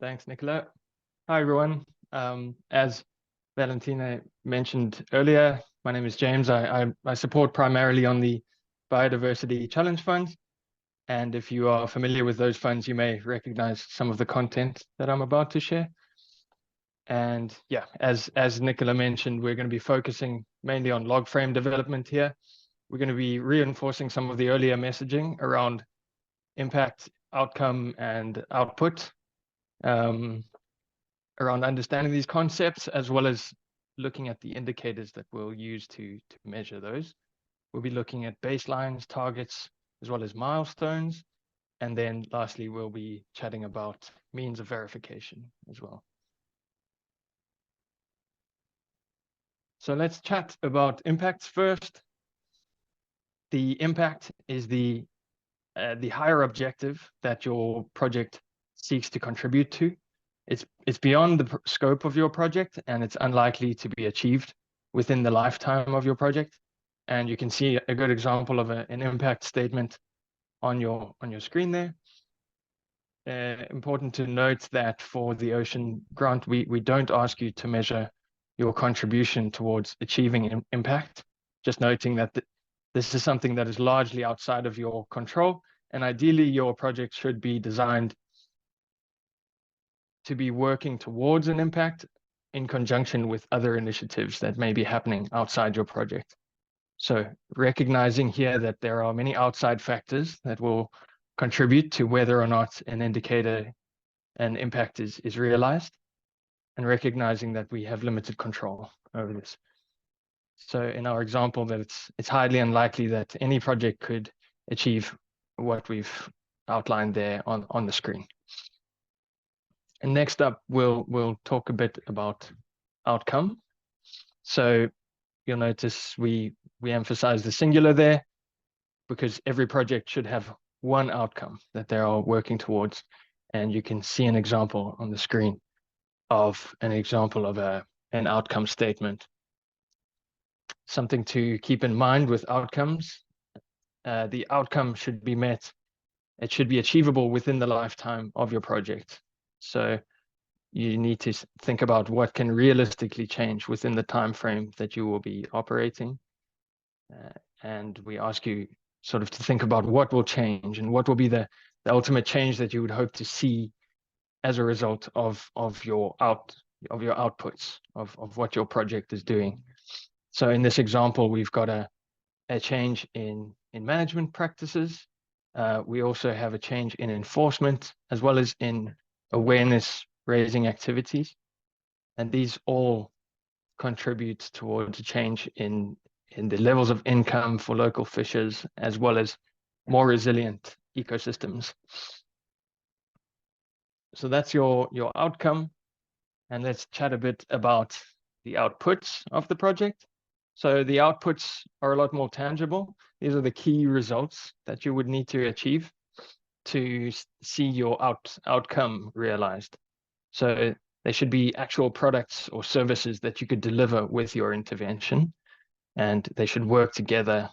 Thanks, Nicola. Hi, everyone. As Valentina mentioned earlier, my name is James. I support primarily on the Biodiversity Challenge Fund. And if you are familiar with those funds, you may recognize some of the content that I'm about to share. And yeah, as Nicola mentioned, we're going to be focusing mainly on Logframe development here. We're going to be reinforcing some of the earlier messaging around impact, outcome, and output. Around understanding these concepts, as well as looking at the indicators that we'll use to measure those. We'll be looking at baselines, targets, as well as milestones. And then lastly, we'll be chatting about means of verification as well. So let's chat about impacts first. The impact is the higher objective that your project seeks to contribute to. It's beyond the scope of your project, and it's unlikely to be achieved within the lifetime of your project. And you can see a good example of an impact statement on your screen there. Important to note that for the Ocean grant, we don't ask you to measure your contribution towards achieving impact. Just noting that this is something that is largely outside of your control, and ideally your project should be designed to be working towards an impact in conjunction with other initiatives that may be happening outside your project. So recognizing here that there are many outside factors that will contribute to whether or not an indicator and impact is realized, and recognizing that we have limited control over this. So in our example, that it's highly unlikely that any project could achieve what we've outlined there on the screen. And next up, we'll talk a bit about outcome. So you'll notice we emphasize the singular there because every project should have one outcome that they are working towards. And you can see an example on the screen of an outcome statement. Something to keep in mind with outcomes, the outcome should be met. It should be achievable within the lifetime of your project. So you need to think about what can realistically change within the time frame that you will be operating. And we ask you sort of to think about what will change and what will be the ultimate change that you would hope to see as a result of your outputs of what your project is doing. So in this example, we've got a change in management practices. We also have a change in enforcement, as well as in awareness raising activities. And these all contribute towards a change in the levels of income for local fishers, as well as more resilient ecosystems. So that's your outcome. And let's chat a bit about the outputs of the project. So the outputs are a lot more tangible. These are the key results that you would need to achieve to see your outcome realized. So they should be actual products or services that you could deliver with your intervention, and they should work together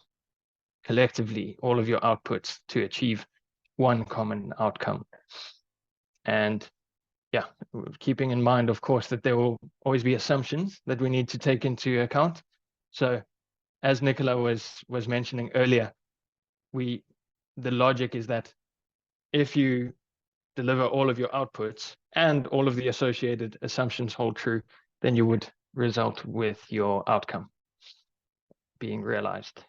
collectively, all of your outputs, to achieve one common outcome. And yeah, keeping in mind, of course, that there will always be assumptions that we need to take into account. So as Nicola was mentioning earlier, the logic is that if you deliver all of your outputs and all of the associated assumptions hold true, then you would result with your outcome being realized.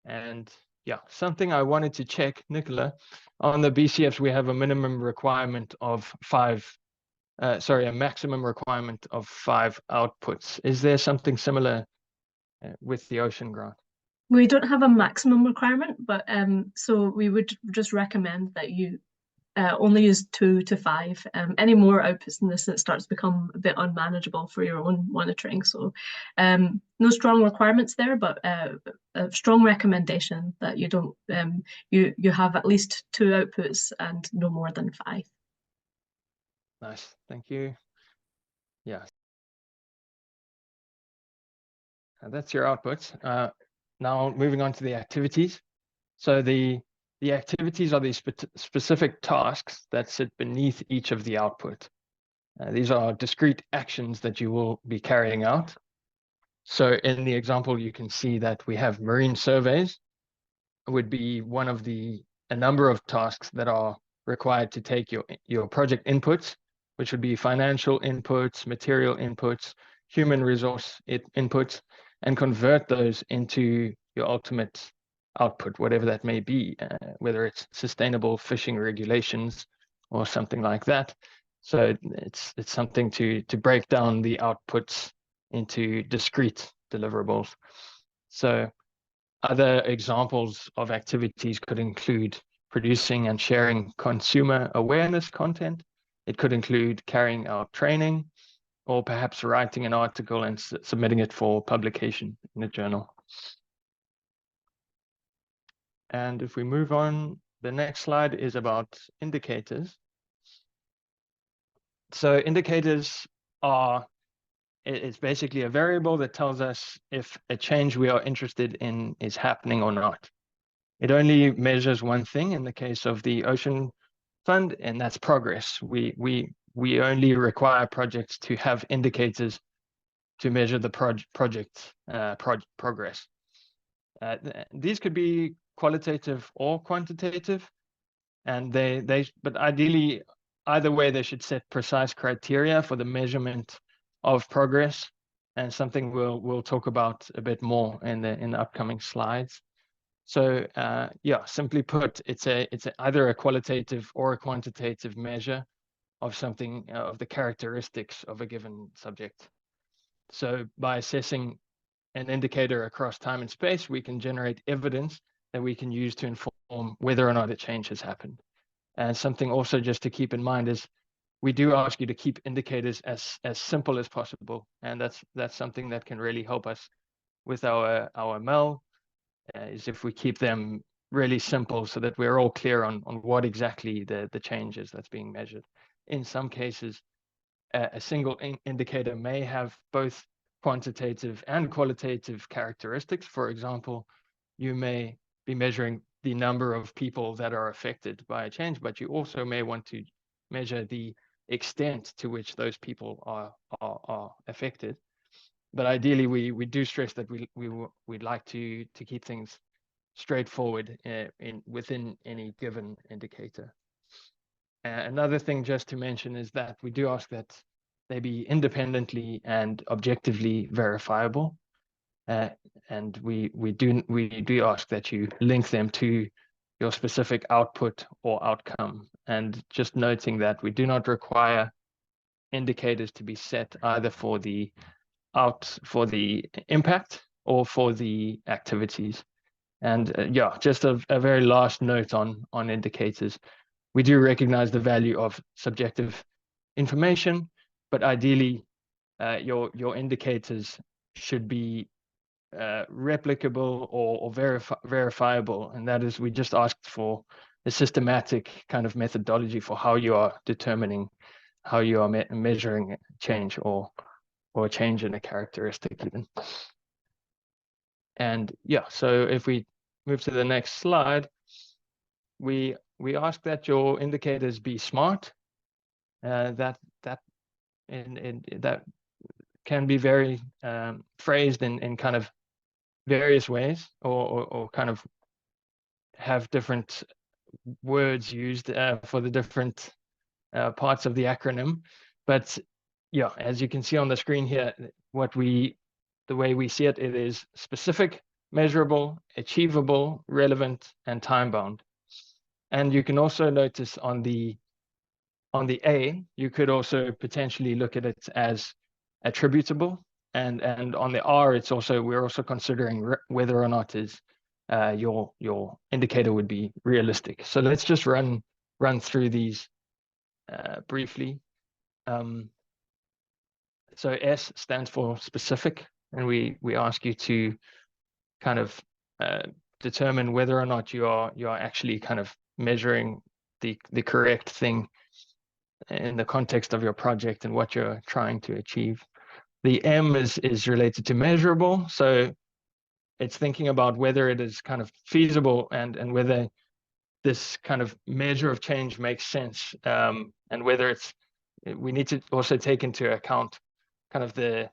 And yeah, something I wanted to check, Nicola, on the BCFs, we have a minimum requirement of a maximum requirement of 5 outputs. Is there something similar with the Ocean grant? We don't have a maximum requirement, but so we would just recommend that you only use 2 to 5. Any more outputs than this, it starts to become a bit unmanageable for your own monitoring. So no strong requirements there, but a strong recommendation that you don't you have at least 2 outputs and no more than 5. Nice, thank you. Yeah. That's your outputs. Now moving on to the activities. So the The activities are these specific tasks that sit beneath each of the output. These are discrete actions that you will be carrying out. So in the example, you can see that we have marine surveys would be one of a number of tasks that are required to take your project inputs, which would be financial inputs, material inputs, human resource inputs, and convert those into your ultimate output, whatever that may be, whether it's sustainable fishing regulations or something like that. So it's something to break down the outputs into discrete deliverables. So other examples of activities could include producing and sharing consumer awareness content. It could include carrying out training, or perhaps writing an article and submitting it for publication in a journal. And if we move on, the next slide is about indicators. So indicators are, it's basically a variable that tells us if a change we are interested in is happening or not. It only measures one thing in the case of the Ocean Fund, and that's progress. We only require projects to have indicators to measure the project progress. These could be qualitative or quantitative, and but ideally, either way, they should set precise criteria for the measurement of progress, and something we'll talk about a bit more in the upcoming slides. So yeah, simply put, it's either a qualitative or a quantitative measure of something, of the characteristics of a given subject. So by assessing an indicator across time and space, we can generate evidence that we can use to inform whether or not a change has happened. And something also just to keep in mind is we do ask you to keep indicators as simple as possible. And that's something that can really help us with our MEL, is if we keep them really simple so that we're all clear on what exactly the change is that's being measured. In some cases, a single indicator may have both quantitative and qualitative characteristics. For example, you may be measuring the number of people that are affected by a change, but you also may want to measure the extent to which those people are affected. But ideally, we do stress that we'd like to keep things straightforward within any given indicator. Another thing just to mention is that we do ask that they be independently and objectively verifiable, and we do ask that you link them to your specific output or outcome. And just noting that we do not require indicators to be set either for the impact or for the activities. And yeah, just a very last note on indicators. We do recognize the value of subjective information, but ideally, your indicators should be replicable or verifiable. And that is, we just asked for a systematic kind of methodology for how you are determining, how you are measuring change or a change in a characteristic even. And yeah, so if we move to the next slide, we ask that your indicators be smart. That can be very phrased in kind of various ways, or kind of have different words used for the different parts of the acronym. But yeah, as you can see on the screen here, the way we see it, it is specific, measurable, achievable, relevant, and time-bound. And you can also notice on the A, you could also potentially look at it as attributable, and on the R, we're also considering whether or not is your indicator would be realistic. So let's just run through these briefly. So S stands for specific, and we ask you to kind of determine whether or not you are actually kind of measuring the correct thing in the context of your project and what you're trying to achieve. The M is related to measurable, so it's thinking about whether it is kind of feasible and whether this kind of measure of change makes sense, and whether we need to also take into account kind of the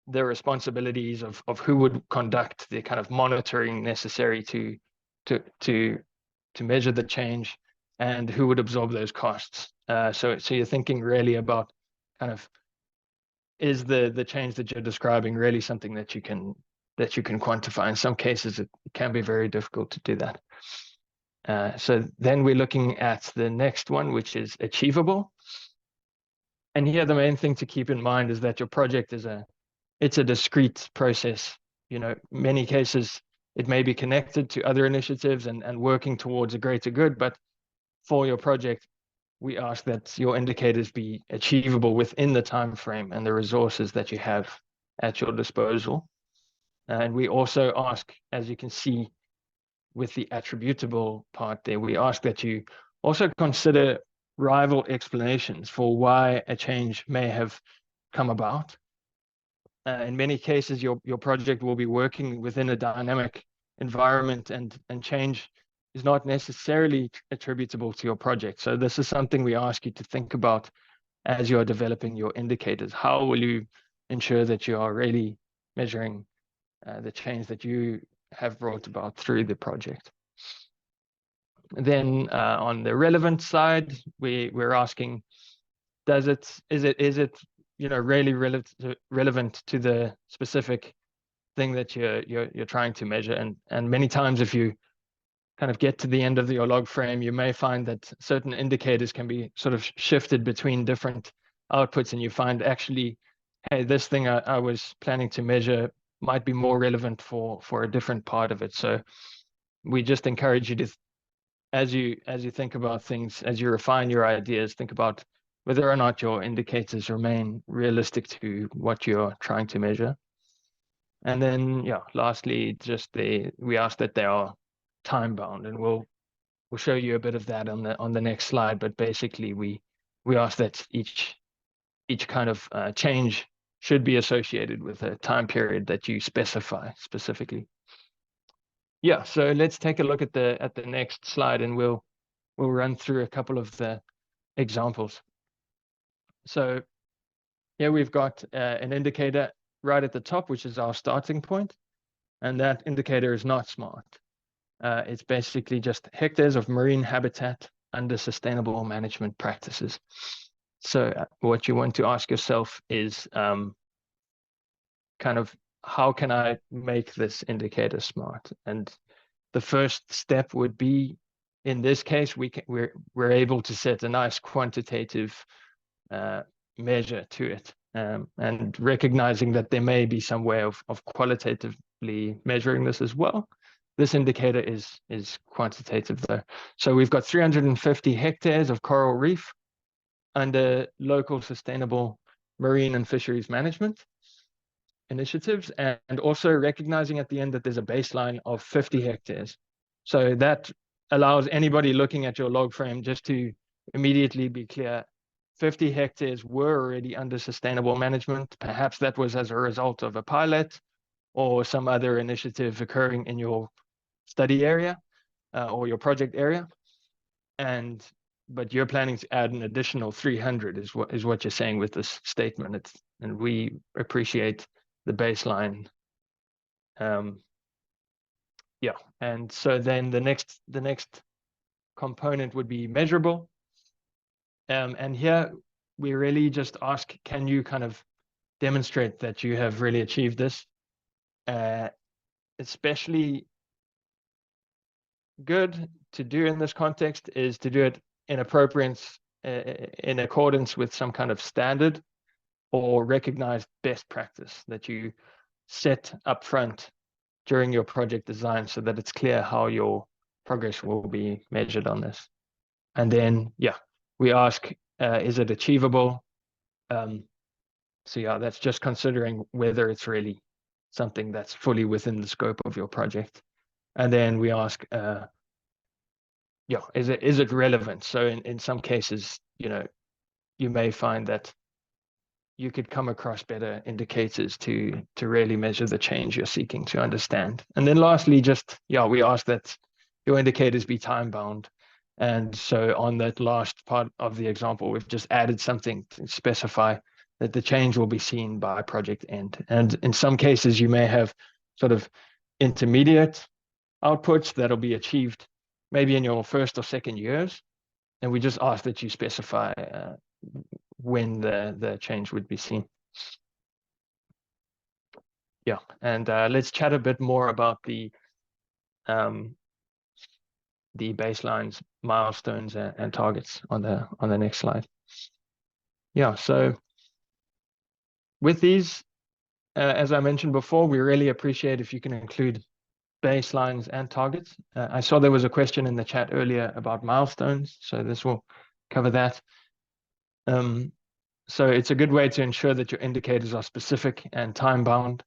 responsibilities of who would conduct the kind of monitoring necessary to measure the change, and who would absorb those costs. So you're thinking really about kind of, is the change that you're describing really something that you can quantify? In some cases, it can be very difficult to do that. So then we're looking at the next one, which is achievable. And here, the main thing to keep in mind is that your project it's a discrete process. Many cases it may be connected to other initiatives and working towards a greater good, but for your project, we ask that your indicators be achievable within the time frame and the resources that you have at your disposal. And we also ask, as you can see with the attributable part there, we ask that you also consider rival explanations for why a change may have come about. In many cases, your project will be working within a dynamic environment, and change is not necessarily attributable to your project. So this is something we ask you to think about as you are developing your indicators. How will you ensure that you are really measuring the change that you have brought about through the project? Then on the relevant side, we're asking, is it really relevant to the specific thing that you're trying to measure? And many times, if you kind of get to the end of your log frame, you may find that certain indicators can be sort of shifted between different outputs, and you find, actually, hey, this thing I was planning to measure might be more relevant for a different part of it. So we just encourage you to, as you think about things, as you refine your ideas, think about whether or not your indicators remain realistic to what you're trying to measure. And then, lastly, we ask that they are time bound, and we'll show you a bit of that on the next slide. But basically, we ask that each kind of change should be associated with a time period that you specify specifically. Yeah, so let's take a look at the next slide, and we'll run through a couple of the examples. So here we've got an indicator right at the top, which is our starting point, and that indicator is not smart. It's basically just hectares of marine habitat under sustainable management practices. So what you want to ask yourself is kind of, how can I make this indicator smart? And the first step would be, in this case, we're able to set a nice quantitative measure to it, and recognizing that there may be some way of qualitatively measuring this as well. This indicator is quantitative though. So we've got 350 hectares of coral reef under local sustainable marine and fisheries management initiatives, and also recognizing at the end that there's a baseline of 50 hectares. So that allows anybody looking at your log frame just to immediately be clear, 50 hectares were already under sustainable management. Perhaps that was as a result of a pilot or some other initiative occurring in your study area or your project area. But you're planning to add an additional 300 is what you're saying with this statement. And we appreciate the baseline. And so then the next component would be measurable. And here we really just ask, can you kind of demonstrate that you have really achieved this? Especially good to do in this context is to do it in accordance with some kind of standard or recognized best practice that you set up front during your project design, so that it's clear how your progress will be measured on this. And then, we ask, is it achievable? So that's just considering whether it's really something that's fully within the scope of your project. And then we ask, is it relevant? So in some cases, you may find that you could come across better indicators to really measure the change you're seeking to understand. And then lastly, we ask that your indicators be time bound. And so on that last part of the example, we've just added something to specify that the change will be seen by project end. And in some cases, you may have sort of intermediate outputs that'll be achieved maybe in your first or second years. And we just ask that you specify when the change would be seen. Yeah, and let's chat a bit more about the baselines, milestones, and targets on the next slide. Yeah, so with these, as I mentioned before, we really appreciate if you can include baselines and targets. I saw there was a question in the chat earlier about milestones, so this will cover that. So it's a good way to ensure that your indicators are specific and time-bound.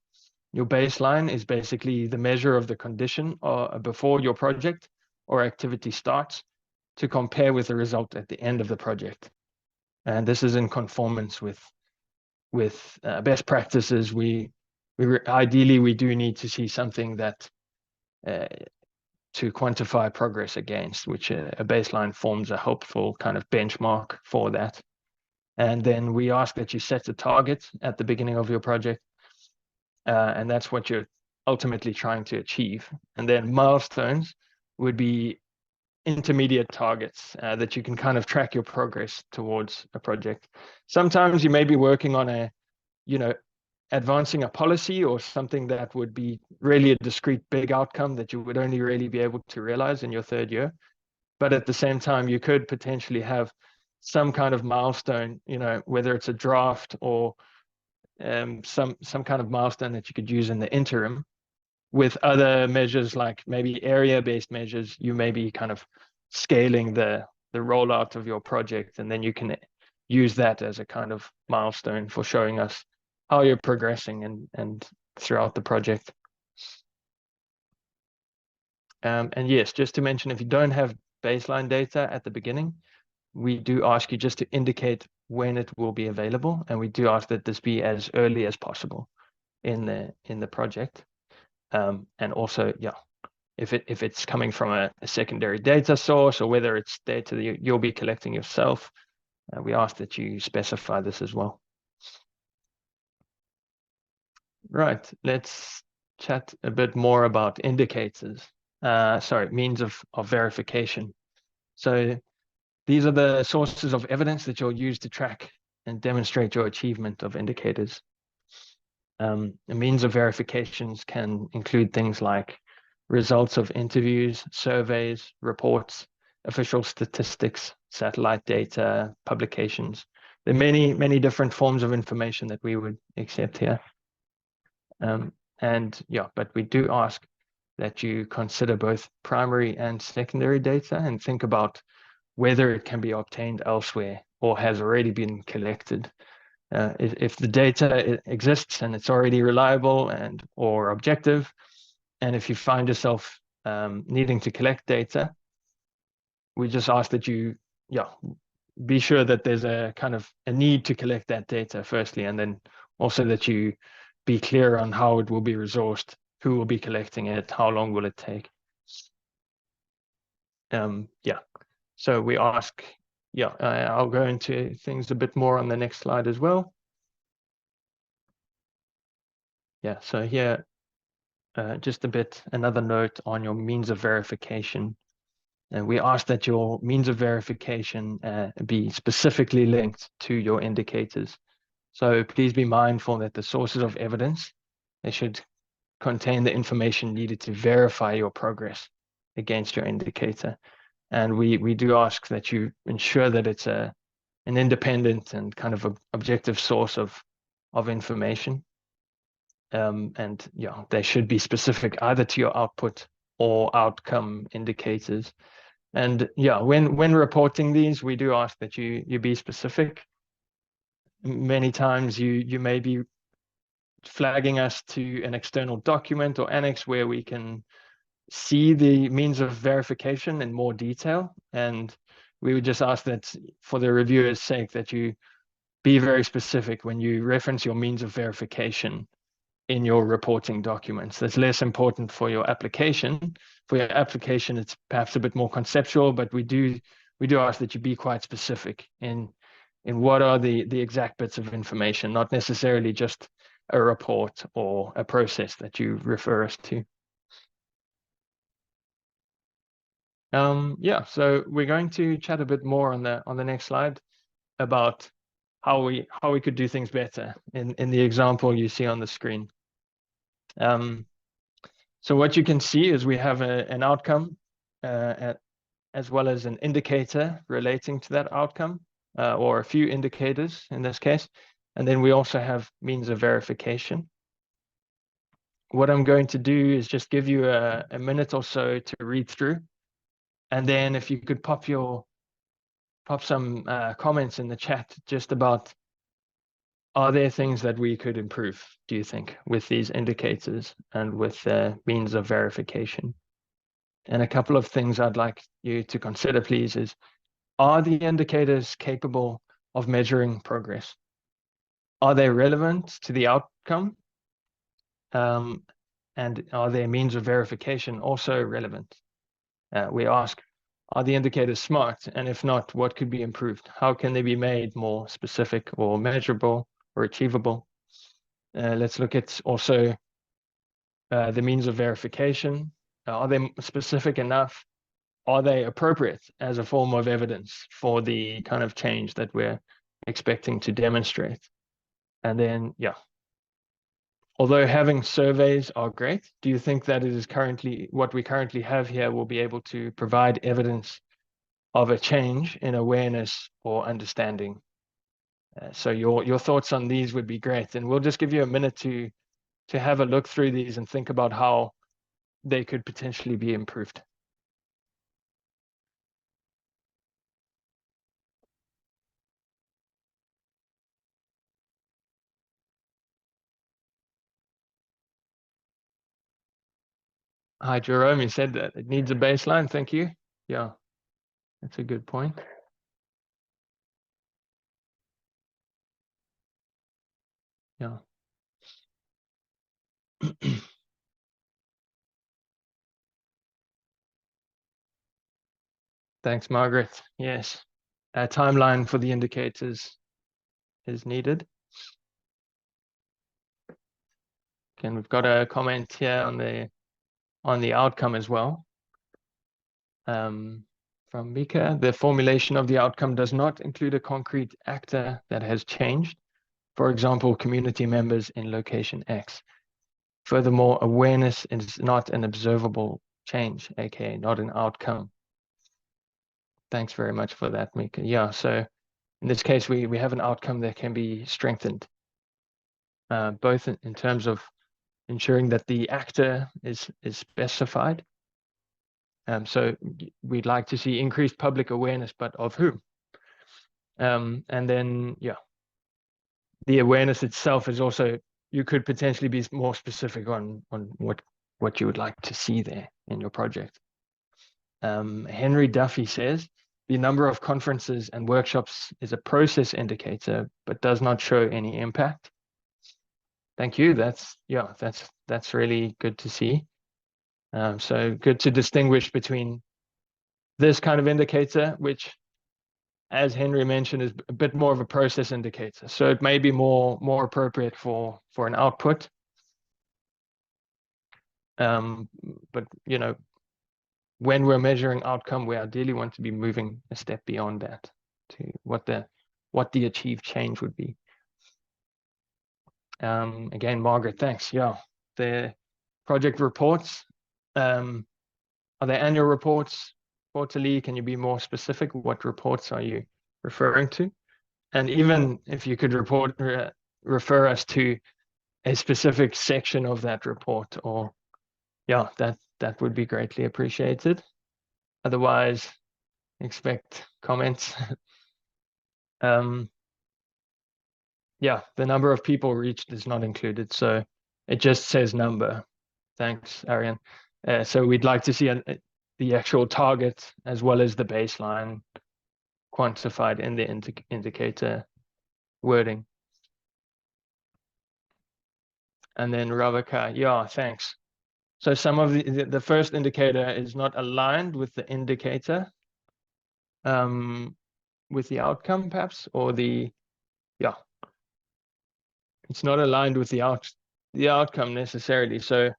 Your baseline is basically the measure of the condition before your project or activity starts to compare with the result at the end of the project. And this is in conformance with best practices. Ideally, we do need to see something that to quantify progress against, which a baseline forms a helpful kind of benchmark for that. And then we ask that you set a target at the beginning of your project. And that's what you're ultimately trying to achieve. And then milestones would be intermediate targets that you can kind of track your progress towards a project. Sometimes you may be working on advancing a policy or something that would be really a discrete big outcome that you would only really be able to realize in your third year. But at the same time, you could potentially have some kind of milestone, whether it's a draft or some kind of milestone that you could use in the interim. With other measures like maybe area-based measures, you may be kind of scaling the rollout of your project, and then you can use that as a kind of milestone for showing us how you're progressing and throughout the project. And yes, just to mention, if you don't have baseline data at the beginning, we do ask you just to indicate when it will be available, and we do ask that this be as early as possible in the project. And also, yeah, if it's coming from a secondary data source or whether it's data that you'll be collecting yourself, we ask that you specify this as well. Right, let's chat a bit more about indicators. Means of verification. So these are the sources of evidence that you'll use to track and demonstrate your achievement of indicators. The means of verifications can include things like results of interviews, surveys, reports, official statistics, satellite data, publications. There are many different forms of information that we would accept here. But we do ask that you consider both primary and secondary data and think about whether it can be obtained elsewhere or has already been collected. If the data exists and it's already reliable or objective, and if you find yourself needing to collect data, we just ask that you be sure that there's a kind of a need to collect that data firstly, and then also that you be clear on how it will be resourced, who will be collecting it, how long will it take. So we ask, I'll go into things a bit more on the next slide as well. Yeah, so here, just another note on your means of verification. And we ask that your means of verification be specifically linked to your indicators. So please be mindful that the sources of evidence, they should contain the information needed to verify your progress against your indicator. And we do ask that you ensure that it's an independent and kind of objective source of information. They should be specific either to your output or outcome indicators. And when reporting these, we do ask that you be specific. Many times you may be flagging us to an external document or annex where we can see the means of verification in more detail. And we would just ask that for the reviewer's sake that you be very specific when you reference your means of verification in your reporting documents. That's less important for your application, for your application, it's perhaps a bit more conceptual, but we do ask that you be quite specific in what are the exact bits of information, not necessarily just a report or a process that you refer us to. Yeah, so we're going to chat a bit more on the next slide about how we could do things better in the example you see on the screen. So what you can see is we have an outcome as well as an indicator relating to that outcome, or a few indicators in this case. And then we also have means of verification. What I'm going to do is just give you a minute or so to read through. And then if you could pop some comments in the chat just about, are there things that we could improve, do you think, with these indicators and with means of verification? And a couple of things I'd like you to consider, please, is, are the indicators capable of measuring progress? Are they relevant to the outcome? And are their means of verification also relevant? We ask, are the indicators smart? And if not, what could be improved? How can they be made more specific or measurable or achievable? Let's look at also the means of verification. Are they specific enough? Are they appropriate as a form of evidence for the kind of change that we're expecting to demonstrate? And then, yeah, although having surveys are great, do you think that it is currently what we currently have here will be able to provide evidence of a change in awareness or understanding? So your thoughts on these would be great, and we'll just give you a minute to have a look through these and think about how they could potentially be improved. Hi, Jerome, you said that it needs a baseline. Thank you. Yeah, that's a good point. Yeah. Thanks, Margaret. Yes, a timeline for the indicators is needed. And we've got a comment here on the outcome as well. From Mika, the formulation of the outcome does not include a concrete actor that has changed. For example, community members in location X. Furthermore, awareness is not an observable change, aka not an outcome. Thanks very much for that, Mika. Yeah, so in this case, we have an outcome that can be strengthened, both in terms of ensuring that the actor is specified. So we'd like to see increased public awareness, but of whom? And then, yeah, the awareness itself is also, you could potentially be more specific on what you would like to see there in your project. Henry Duffy says, the number of conferences and workshops is a process indicator, but does not show any impact. Thank you. That's really good to see. So good to distinguish between this kind of indicator, which, as Henry mentioned, is a bit more of a process indicator. So it may be more appropriate for an output. But when we're measuring outcome, we ideally want to be moving a step beyond that to what the achieved change would be. Again, Margaret, thanks. Yeah, the project reports, are they annual reports, quarterly? Can you be more specific? What reports are you referring to? And even if you could refer us to a specific section of that report, or yeah, that would be greatly appreciated. Otherwise, expect comments. Yeah, the number of people reached is not included, so it just says number. Thanks, Arian. So we'd like to see the actual target as well as the baseline quantified in the indicator wording. And then Ravaka, yeah, thanks. So some of the first indicator is not aligned with the indicator, with the outcome perhaps, or yeah, it's not aligned with the outcome necessarily. So I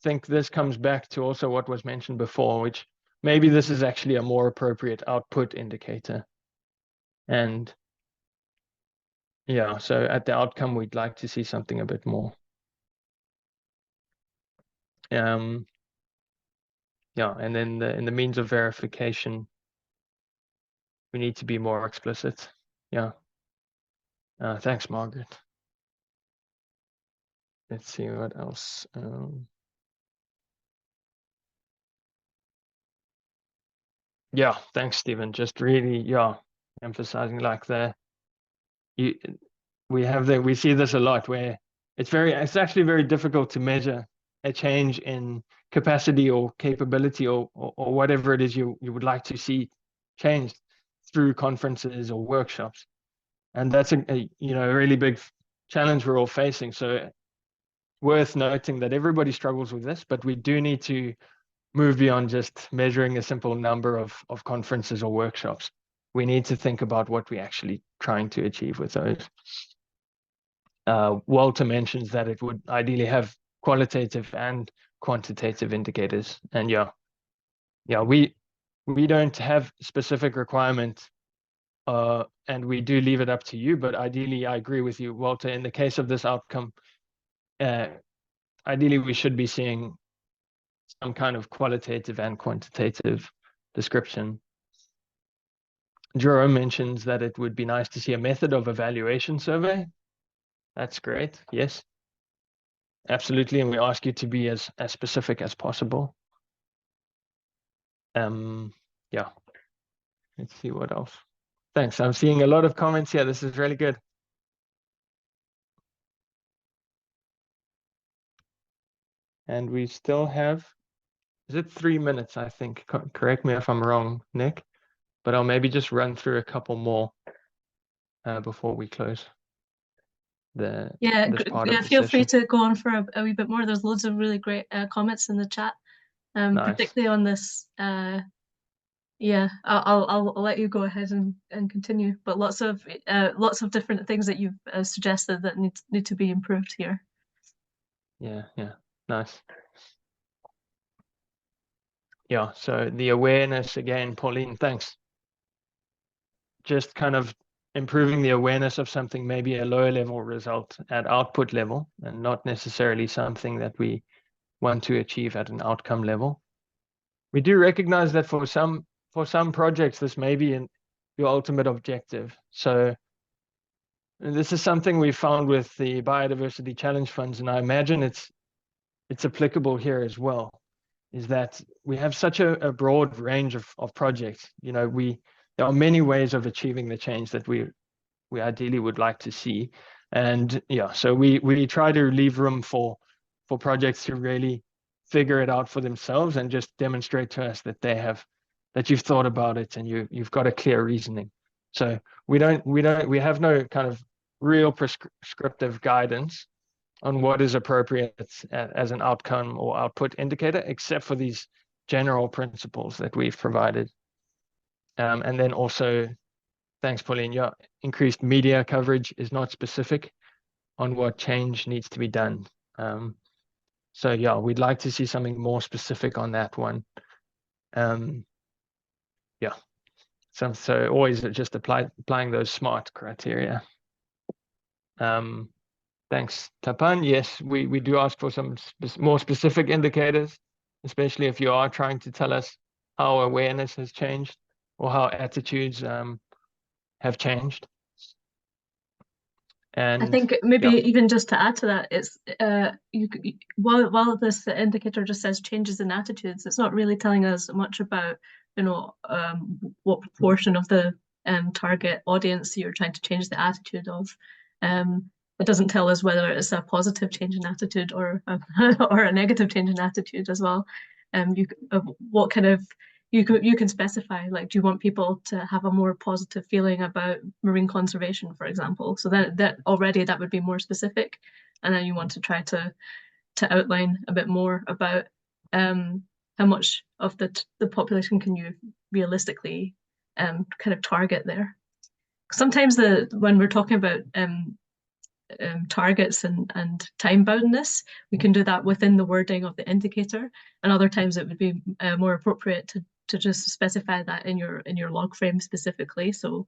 think this comes back to also what was mentioned before, which maybe this is actually a more appropriate output indicator. And yeah, so at the outcome, we'd like to see something a bit more. Yeah, and then in the means of verification, we need to be more explicit. Yeah. Thanks, Margaret. Let's see what else. Yeah, thanks, Stephen. Just really, yeah, emphasizing like we see this a lot where it's actually very difficult to measure a change in capacity or capability or whatever it is you would like to see changed through conferences or workshops. And that's a really big challenge we're all facing. So worth noting that everybody struggles with this, but we do need to move beyond just measuring a simple number of conferences or workshops. We need to think about what we're actually trying to achieve with those. Walter mentions that it would ideally have qualitative and quantitative indicators. And yeah, we don't have specific requirement, and we do leave it up to you. But ideally, I agree with you, Walter. In the case of this outcome, ideally we should be seeing some kind of qualitative and quantitative description. Jerome mentions that it would be nice to see a method of evaluation survey. That's great. Yes, absolutely. And we ask you to be as specific as possible. Yeah. Let's see what else. Thanks. I'm seeing a lot of comments here. This is really good. And we still have, is it 3 minutes, I think? Correct me if I'm wrong, Nick, but I'll maybe just run through a couple more before we close this part of the feel free session. to go on for a wee bit more. There's loads of really great comments in the chat, Nice. particularly on this. Yeah, I'll let you go ahead and continue. But lots of different things that you've suggested that need to be improved here. Yeah, nice. Yeah, so the awareness again, Pauline, thanks. Just kind of improving the awareness of something, maybe a lower level result at output level, and not necessarily something that we want to achieve at an outcome level. We do recognize that for some projects, this may be your ultimate objective. So this is something we found with the Biodiversity Challenge Funds, and I imagine it's applicable here as well, is that we have such a broad range of projects. There are many ways of achieving the change that we ideally would like to see. And yeah, so we try to leave room for projects to really figure it out for themselves and just demonstrate to us that you've thought about it and you've got a clear reasoning. So we have no kind of real prescriptive guidance on what is appropriate as an outcome or output indicator, except for these general principles that we've provided. And then also, thanks, Pauline, yeah, increased media coverage is not specific on what change needs to be done. So yeah, we'd like to see something more specific on that one. Yeah, so always just applying those SMART criteria. Thanks, Tapan. Yes, we do ask for some more specific indicators, especially if you are trying to tell us how awareness has changed or how attitudes have changed. And I think maybe even just to add to that, it's while this indicator just says changes in attitudes, it's not really telling us much about what proportion of the target audience you're trying to change the attitude of. It doesn't tell us whether it's a positive change in attitude or a negative change in attitude as well. What kind of you can specify, like, do you want people to have a more positive feeling about marine conservation, for example? So that would be more specific, and then you want to try to to outline a bit more about how much of the population can you realistically kind of target there. Sometimes when we're talking about targets and time boundness, we can do that within the wording of the indicator, and other times it would be more appropriate to just specify that in your log frame specifically. So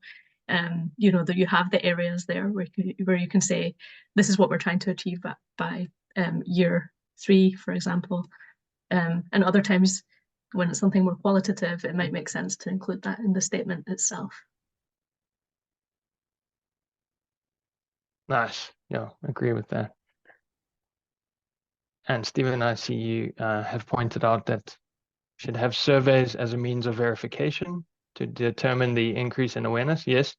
you know that you have the areas there where you can say this is what we're trying to achieve by year 3, for example. And other times when it's something more qualitative, it might make sense to include that in the statement itself. Nice. Yeah, agree with that. And Stephen, I see you have pointed out that should have surveys as a means of verification to determine the increase in awareness. Yes.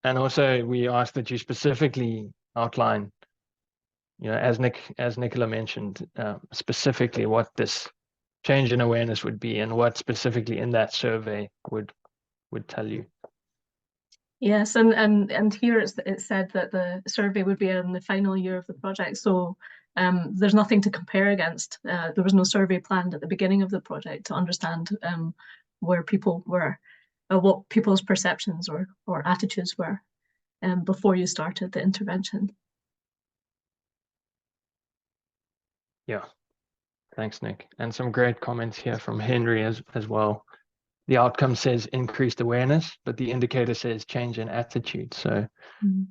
And also we ask that you specifically outline, you know, as Nicola mentioned, specifically what this change in awareness would be and what specifically in that survey would tell you. Yes, and here it's said that the survey would be in the final year of the project, so there's nothing to compare against. There was no survey planned at the beginning of the project to understand where people were, what people's perceptions or attitudes were before you started the intervention. Yeah, thanks, Nick. And some great comments here from Henry as well. The outcome says increased awareness, but the indicator says change in attitude. So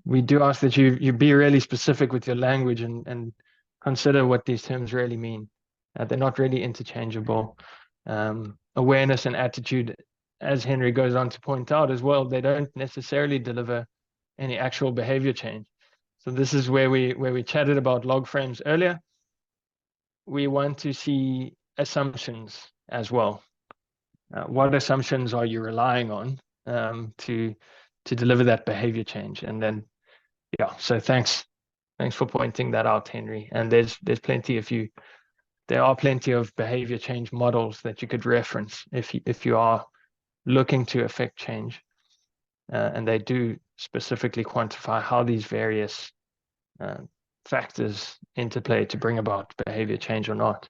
we do ask that you be really specific with your language and consider what these terms really mean. They're not really interchangeable. Awareness and attitude, as Henry goes on to point out as well, they don't necessarily deliver any actual behavior change. So this is where we chatted about log frames earlier. We want to see assumptions as well. What assumptions are you relying on to deliver that behavior change? And then, yeah, so thanks for pointing that out, Henry. And there's plenty there are plenty of behavior change models that you could reference if you are looking to affect change. And they do specifically quantify how these various factors interplay to bring about behavior change or not.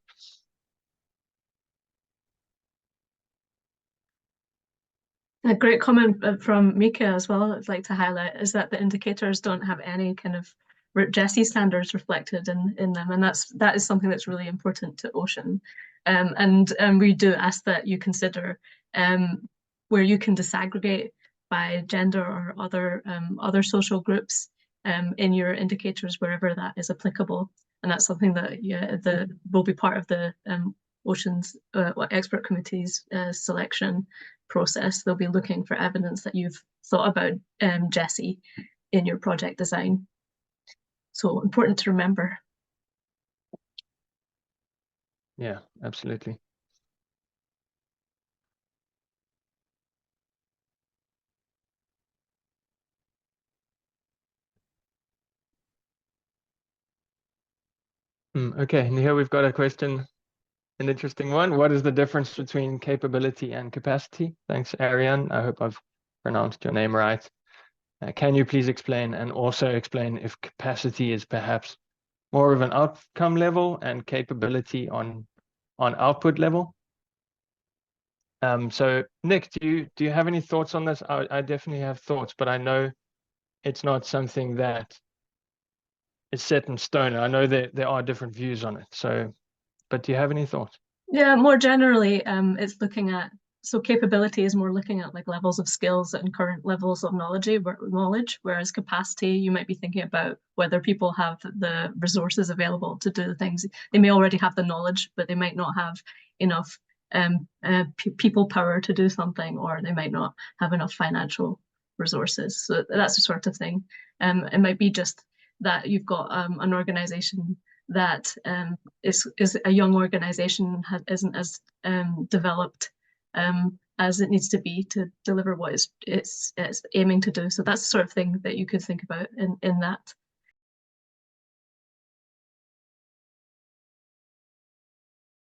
A great comment from Mika as well, I'd like to highlight, is that the indicators don't have any kind of GESI standards reflected in them, and that is something that's really important to Ocean. And we do ask that you consider where you can disaggregate by gender or other social groups in your indicators wherever that is applicable, and that's something that will be part of the Ocean's expert committee's selection process. They'll be looking for evidence that you've thought about GESI in your project design. So important to remember. Yeah, absolutely. Okay, and here we've got a question, an interesting one. What is the difference between capability and capacity? Thanks, Ariane. I hope I've pronounced your name right. Can you please explain, and also explain if capacity is perhaps more of an outcome level and capability on output level? So Nick, do you have any thoughts on this? I definitely have thoughts, but I know it's not something that is set in stone. I know that there are different views on it. So, but do you have any thoughts? Yeah, more generally, it's looking at, so capability is more looking at like levels of skills and current levels of knowledge, whereas capacity, you might be thinking about whether people have the resources available to do the things. They may already have the knowledge, but they might not have enough people power to do something, or they might not have enough financial resources. So that's the sort of thing. It might be just that you've got an organization that is a young organization, isn't as developed as it needs to be to deliver what it's aiming to do. So that's the sort of thing that you could think about in that.